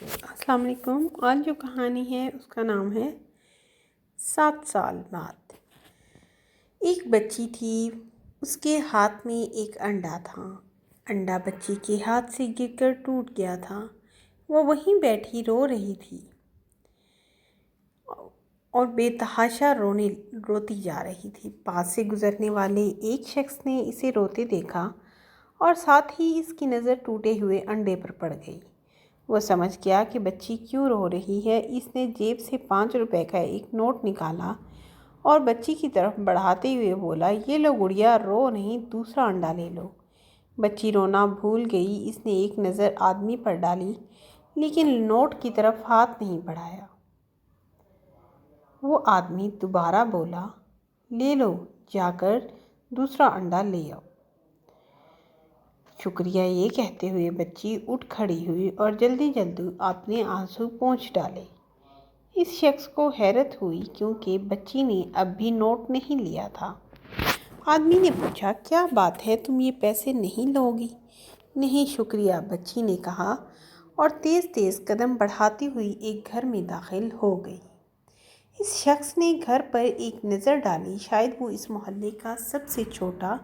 السلام علیکم۔ آج جو کہانی ہے اس کا نام ہے 7 سال بعد۔ ایک بچی تھی، اس کے ہاتھ میں ایک انڈا تھا۔ انڈا بچی کے ہاتھ سے گر کر ٹوٹ گیا تھا۔ وہ وہیں بیٹھی رو رہی تھی اور بے تحاشا روتی جا رہی تھی۔ پاس سے گزرنے والے ایک شخص نے اسے روتے دیکھا اور ساتھ ہی اس کی نظر ٹوٹے ہوئے انڈے پر پڑ گئی۔ وہ سمجھ گیا کہ بچی کیوں رو رہی ہے۔ اس نے جیب سے 5 روپے کا ایک نوٹ نکالا اور بچی کی طرف بڑھاتے ہوئے بولا، یہ لو گڑیا، رو نہیں، دوسرا انڈا لے لو۔ بچی رونا بھول گئی۔ اس نے ایک نظر آدمی پر ڈالی لیکن نوٹ کی طرف ہاتھ نہیں بڑھایا۔ وہ آدمی دوبارہ بولا، لے لو، جا کر دوسرا انڈا لے آؤ۔ شکریہ، یہ کہتے ہوئے بچی اٹھ کھڑی ہوئی اور جلدی جلدی اپنے آنسو پونچھ ڈالے۔ اس شخص کو حیرت ہوئی کیونکہ بچی نے اب بھی نوٹ نہیں لیا تھا۔ آدمی نے پوچھا، کیا بات ہے، تم یہ پیسے نہیں لو گی؟ نہیں شکریہ، بچی نے کہا اور تیز تیز قدم بڑھاتی ہوئی ایک گھر میں داخل ہو گئی۔ اس شخص نے گھر پر ایک نظر ڈالی۔ شاید وہ اس محلے کا سب سے چھوٹا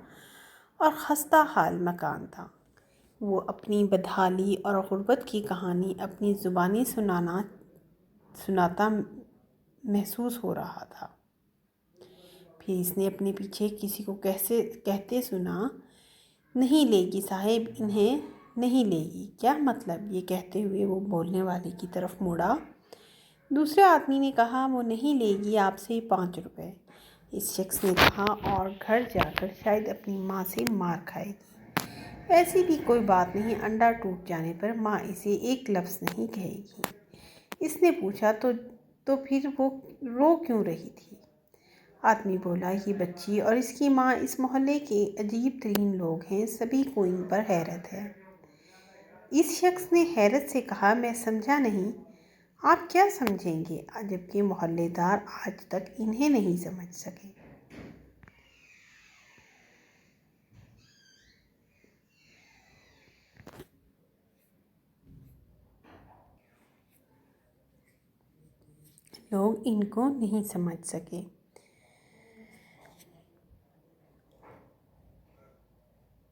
اور خستہ حال مکان تھا۔ وہ اپنی بدحالی اور غربت کی کہانی اپنی زبانی سناتا محسوس ہو رہا تھا۔ پھر اس نے اپنے پیچھے کسی کو کہتے سنا، نہیں لے گی صاحب، انہیں نہیں لے گی۔ کیا مطلب؟ یہ کہتے ہوئے وہ بولنے والے کی طرف مڑا۔ دوسرے آدمی نے کہا، وہ نہیں لے گی آپ سے 5 روپے۔ اس شخص نے کہا، اور گھر جا کر شاید اپنی ماں سے مار کھائے گی۔ ایسی بھی کوئی بات نہیں، انڈا ٹوٹ جانے پر ماں اسے ایک لفظ نہیں کہے گی۔ اس نے پوچھا، تو پھر وہ رو کیوں رہی تھی؟ آدمی بولا، یہ بچی اور اس کی ماں اس محلے کے عجیب ترین لوگ ہیں، سبھی کو ان پر حیرت ہے۔ اس شخص نے حیرت سے کہا، میں سمجھا نہیں، آپ کیا سمجھیں گے؟ جبکہ محلے دار آج تک انہیں نہیں سمجھ سکے۔ لوگ ان کو نہیں سمجھ سکے۔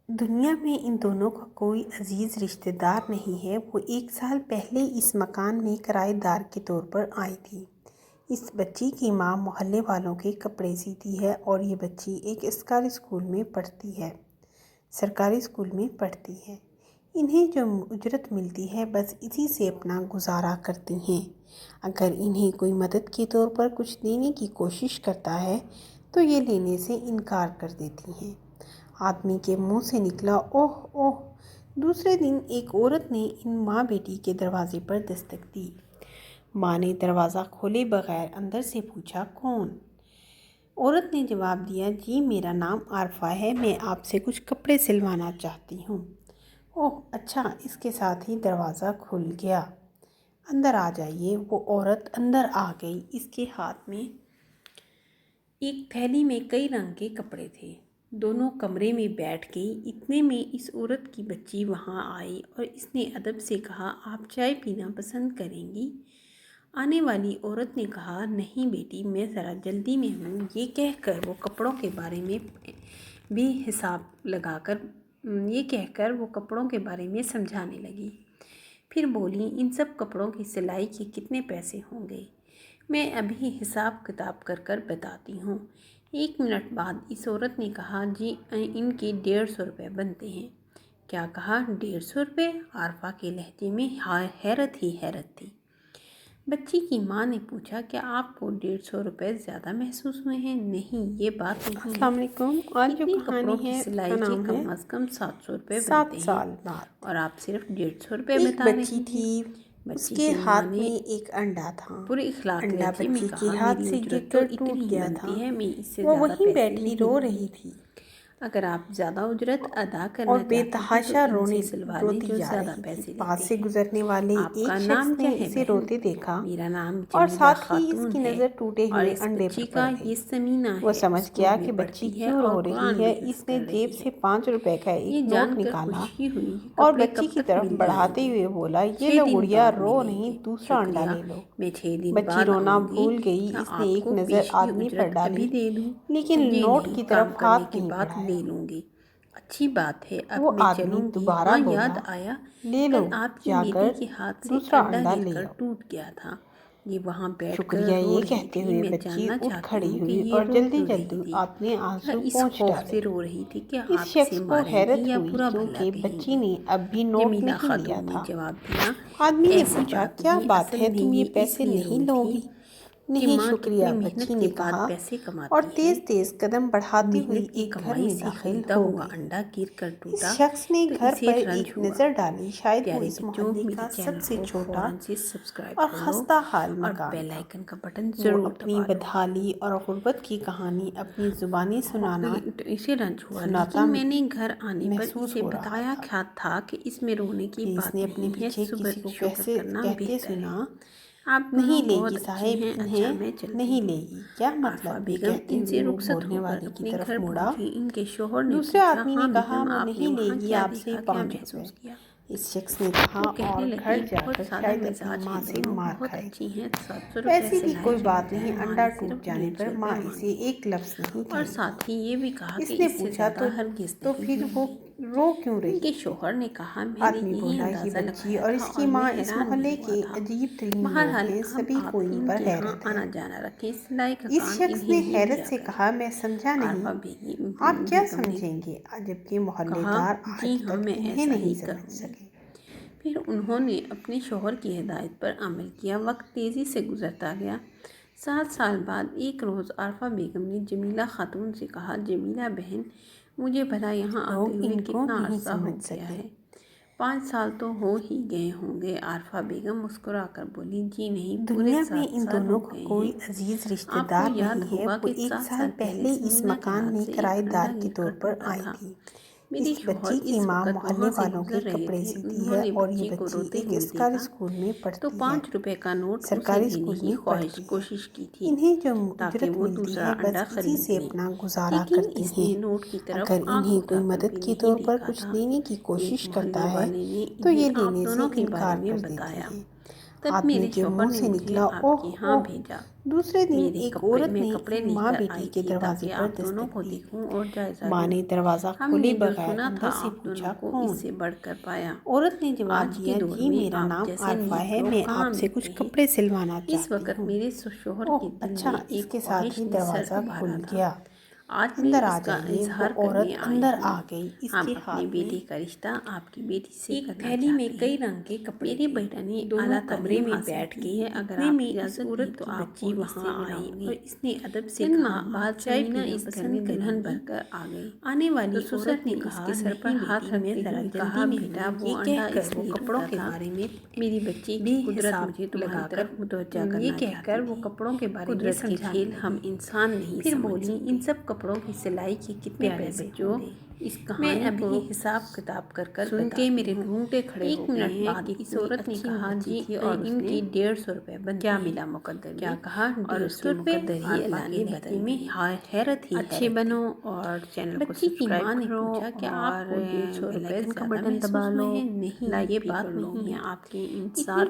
دنیا میں ان دونوں کا کوئی عزیز رشتہ دار نہیں ہے۔ وہ 1 سال پہلے اس مکان میں کرایہ دار کے طور پر آئی تھی۔ اس بچی کی ماں محلے والوں کے کپڑے سیتی ہے اور یہ بچی ایک سرکاری اسکول میں پڑھتی ہے۔ انہیں جو اجرت ملتی ہے بس اسی سے اپنا گزارا کرتی ہیں۔ اگر انہیں کوئی مدد کے طور پر کچھ دینے کی کوشش کرتا ہے تو یہ لینے سے انکار کر دیتی ہیں۔ آدمی کے منہ سے نکلا، اوہ اوہ۔ دوسرے دن ایک عورت نے ان ماں بیٹی کے دروازے پر دستک دی۔ ماں نے دروازہ کھولے بغیر اندر سے پوچھا، کون؟ عورت نے جواب دیا، جی میرا نام عارفہ ہے، میں آپ سے کچھ کپڑے سلوانا چاہتی ہوں۔ اوہ اچھا۔ اس کے ساتھ ہی دروازہ کھل گیا۔ اندر آ جائیے۔ وہ عورت اندر آ گئی۔ اس کے ہاتھ میں ایک تھیلی میں کئی رنگ کے کپڑے تھے۔ دونوں کمرے میں بیٹھ گئی۔ اتنے میں اس عورت کی بچی وہاں آئی اور اس نے ادب سے کہا، آپ چائے پینا پسند کریں گی؟ آنے والی عورت نے کہا، نہیں بیٹی، میں ذرا جلدی میں ہوں۔ یہ کہہ کر وہ کپڑوں کے بارے میں سمجھانے لگی۔ پھر بولی، ان سب کپڑوں کی سلائی کے کتنے پیسے ہوں گے؟ میں ابھی حساب کتاب کر بتاتی ہوں۔ 1 منٹ بعد اس عورت نے کہا، جی ان کے 150 روپے بنتے ہیں۔ کیا کہا؟ 150 روپے؟ عارفہ کے لہجے میں حیرت ہی حیرت تھی۔ بچی کی ماں نے پوچھا، کیا آپ کو 150 روپے زیادہ محسوس ہوئے ہیں؟ نہیں، یہ بات نہیں ہے۔ السلام علیکم۔ آج جو کہانی ہے اس سلائی کا کے نام ہے کم از کم 700 روپے 7 بنتے ہیں سال بعد۔ اور آپ صرف 150 روپے ایک بتا بچی رہی تھی، ہیں۔ اس بچی کے کی ماں ہاتھ نے میں ایک انڈا تھا۔ پورے اخلاق انڈا لہجے میں بچی کے کہا، ہاتھ میری سے گر اجرت تو کر اتنی ٹوٹ ہی گیا تھا۔ بنتی ہے، میں اس سے وہ زیادہ وہیں پیسے بیٹھی نہیں رو لوں رہی گی۔ تھی۔ अगर आप ज्यादा उजरत अदा करना और चाहते हैं बेतहाशा तो रोने इनसे सिलवा लें रोती जो जा ज्यादा रही पैसे थी। लेते पास से हैं। गुजरने वाले आपका एक नाम शख्स क्या ने है इसे बहन? रोते देखा मेरा नाम और जमीला साथ ही खातून इसकी है नज़र टूटे और हुए इस अंडे बच्ची पर का पड़ ये गई। समीना वो है, समझ स्कूल गया में कि बच्ची पढ़ती है क्यों रो और रही कुरान है। भी हिफ्ज इसने कर जेब रही से है। 5 रुपए का ये एक नोट जानकर निकाला खुशी हुई कि और कपड़े बच्ची कब की तक तरफ मिल बढ़ाते जाएंगे। हुए बोला, ये 6 लो दिन गुड़िया, बाद रो नहीं, मिलेंगे। दूसरा अंडा शुक्रिया, ले लो। मैं 6 दिन बच्ची बाद रोना आऊंगी। भूल गई। क्या इसने एक आपको नज़र पेशगी आदमी पर उजरत डाली, अभी दे दूं? लेकिन जी नोट नहीं, की काम तरफ करने हाथ के नहीं बाद बढ़ाया। ले लूंगी। अच्छी बात है, वो अब मैं आदमी चलूंगी। दोबारा हाँ, बोला, याद आया, ले लो, कल आपकी बेटी जाकर के हाथ से दूसरा अंडा अंडा ले गिरकर आओ। टूट गया था। ये वहाँ बैठकर शुक्रिया, रो ये रही कहते थी। हुए मैं बच्ची जानना उठ चाहती खड़ी हूँ कि हुई ये और रो जल्दी क्यों रही जल्दी थी। अपने क्या आंसू इस पोंछ खौफ से डाले। रो रही थी कि इस आप शख्स इसे को हैरत मारेंगी या हुई बुरा भला क्योंकि बच्ची कहेंगी? ने अब भी नोट जमीला नहीं लिया खातून ने था। जवाब दिया, आदमी ने ऐसी पूछा, बात क्या नहीं, बात असल है, में तुम ये ये पैसे इसलिए नहीं रोई लोगी? थी कि नहीं माँ शुक्रिया, कितनी बच्ची मेहनत ने के बाद कहा पैसे और कमाती है। तेज तेज कदम बढ़ाती हुई मेहनत की एक घर कमाई में से दाखिल खरीदा हो हुआ गई। अंडा गिर कर इस टूटा शख्स ने तो घर इसे पर रंज एक हुआ। नज़र डाली। शायद वो प्यारे इस बच्चों, मोहल्ले मेरे का चैनल सबसे को छोटा फौरन से सब्सक्राइब और कर लो खस्ता हाल और मकान बेल था। आइकन का बटन वो जरूर अपनी दबा लो। बदहाली और गुर्बत की कहानी अपनी जुबानी इसे रंज हुआ, सुनाता लेकिन मैंने घर आने पर महसूस इसे हो रहा बताया था क्या था कि इसमें रोने की कि बात इसने अपने नहीं है, पीछे सुबह किसी को शुक्र कैसे करना कहते बेहतर है। सुना, आप नहीं दोनों लेगी बहुत अच्छे साहिब, हैं। अच्छा, इन्हें मैं चलती नहीं हूँ। लेगी। क्या आरफा मतलब? ये बेगम कहते इनसे हुए वो रुखसत बोलने होकर वाले की अपने तरफ घर मुड़ा। पहुंची। इनके शोहर ने दूसरे पूछा, आदमी ने हाँ कहा, बेगम, मैं आपने नहीं वहाँ लेगी क्या आपसे देखा, क्या 5 महसूस रुपए। किया? इस शख्स ने कहा वो कहने और घर लगी, बहुत जाकर सादा शायद अपनी मिजाज माँ हैं से दोनों, मार बहुत खाए। अच्छी हैं। 700 रुपये ऐसी भी सिलाई कोई के बात बजाय नहीं। माँ अंडा ने टूट सिर्फ जाने 150 पर माँ रुपये इसे मांगे एक लफ्ज़ नहीं और कहेगी। साथ ही ये भी कहा कि इसने इससे पूछा, ज़्यादा हरगिज़ तो नहीं। फिर वो रो क्यों रही उनके थी? शोहर ने कहा, मैंने आदमी यही बोला, ये अंदाज़ा बच्ची लगाया और था इसकी और मैं माँ इस हैरान भी मोहल्ले हुआ के था। अजीब तरीन लोग बहरहाल, हैं। अब सभी को आप इन पर इनके यहाँ हैरत है। आना जाना रखें, सिलाई का इस काम शख्स इन्हें ने ही हैरत दिया से करें। कहा, मैं समझा नहीं। आरफा आप क्या बेगम ने समझेंगे? जबकि कहा, मोहल्लेदार जी आज हाँ, तक मैं इन्हें ऐसा नहीं ही समझ करूँगी। सके। फिर उन्होंने अपने शौहर की हिदायत पर अमल किया। वक्त तेज़ी से गुजरता गया। 7 साल बाद एक रोज़ आरफा बेगम ने जमीला खातून से कहा, जमीला बहन, मुझे भला यहाँ आते लोग हुए इनको कितना नहीं अरसा हो समझ गया सके। है? 5 साल तो हो ही गए होंगे। आरफा बेगम मुस्कुरा कर बोली, जी नहीं, पूरे दुनिया 7 में इन साल दोनों हो का गए कोई हैं। अजीज आपको रिश्तेदार याद नहीं है। होगा वो कि 1 7 साल साल पहले इस समीना के मकान हाथ में से एक किराएदार अंडा के गिरकर तौर पर टूटा आई था। थी। मेरे इस शौहर बच्ची की इस माँ वक्त मोहल्ले वहाँ से वालों के गुजर रहे कपड़े थे। सीती है उन्होंने और ये बच्ची को बच्ची रोते एक हुए सरकारी देखा स्कूल में तो पढ़ती है। 5 रुपए का नोट उसे सरकारी देने स्कूल की में पढ़ती है। कोशिश की थी इन्हें जो ताकि उजरत वो मिलती दूसरा है अंडा बस इसी खरीद से लें, अपना गुजारा लेकिन करती इसने हैं। नोट की तरफ अगर आंख इन्हें कोई उठाकर मदद भी के नहीं तौर पर देखा कुछ था। देने की एक कोशिश करता मोहल्ले है वाले ने तो ये इन्हें आप लेने से दोनों के बारे इनकार कर में देती बताया। है। तब आदमी मेरे के शौहर मुंह ने से मुझे निकला, ओह आपके यहाँ ओह। भेजा। दूसरे दिन एक औरत मैं ने कपड़े माँ लेकर बेटी आई के थी दरवाजे ताकि पर आप दोनों दस्तक को दी। देखूं और जायजा माँ लूं। ने दरवाज़ा खोले हमने जो बगैर सुना था अंदर से आप पूछा, दोनों को कौन? इससे बढ़कर पाया। औरत ने जवाब आज के दिया, दौर जी में मेरा आप नाम जैसे आरफा नेक है, लोग मैं कहाँ आपसे कुछ मिलते हैं? कपड़े सिलवाना इस चाहती वक्त हूँ। मेरे शौहर के ओह दिल अच्छा। में एक इसके साथ ख्वाहिश ही ने सर दरवाज़ा उभारा खुल था। गया। आज मैं अंदर आ इसका जाइए। वो इजहार करने औरत आई अंदर हूँ। आ गई। हम इसके अपने हाथ बेटे में का रिश्ता आपकी बेटी से एक करना थैली में चाहते कई हैं। रंग के कपड़े मेरे थे। बेटा ने दोनों आला कमरे तालीम में हासिल बैठ की गई। है। अगर इतने आप में इस इजाज़त दी औरत तो की आपको बच्ची इससे वहाँ आई मिलाऊंगी। और इसने अदब से चंद कहा, माह बाद चाय समीना पीना इस घर पसंद में दुल्हन करेंगी? बनकर आ गई। आने तो वाली ससुर औरत ने ने इसके कहा, सर पर नहीं हाथ बेटी, मैं रखते ज़रा हुए जल्दी कहा, में बेटा हूँ। वो ये अंडा कहकर वो इसलिए कपड़ों टूटा के था बारे में मेरी बच्ची की कुदरत मुझे तुम्हारी तरफ मुतवज्जा करना ये चाहती कहकर वो थी। कपड़ों के बारे में कुदरत के समझाने खेल हम लगी। इंसान नहीं फिर समझ बोली, सकते। इन सब कपड़ों की सिलाई के कितने प्यारे पैसे बच्चों, होंगे? इस मैं कहानी अभी को हिसाब किताब कर सुन के मेरे रोंगटे खड़े हो 1 गए मिनट हैं। बाद इस इतनी औरत ने अच्छी कहा, बच्ची जी थी और इनकी उसने 150 रुपये बनते क्या हैं। मिला मुकद्दर क्या में कहा? और 150 उसके रुपये। मुकद्दर ही आरफा अल्लाह के ने लहजे बदल में दिए। हैरत ही अच्छे हैरत बनो थी। और चैनल को बच्ची की सब्सक्राइब माँ ने करो पूछा, क्या और आपको 150 बेल रुपये आइकन का ज़्यादा बटन दबा महसूस लो। हुए हैं? नहीं, लाइक ये भी बात कर लो। नहीं मैं है। आपके इतनी इंतजार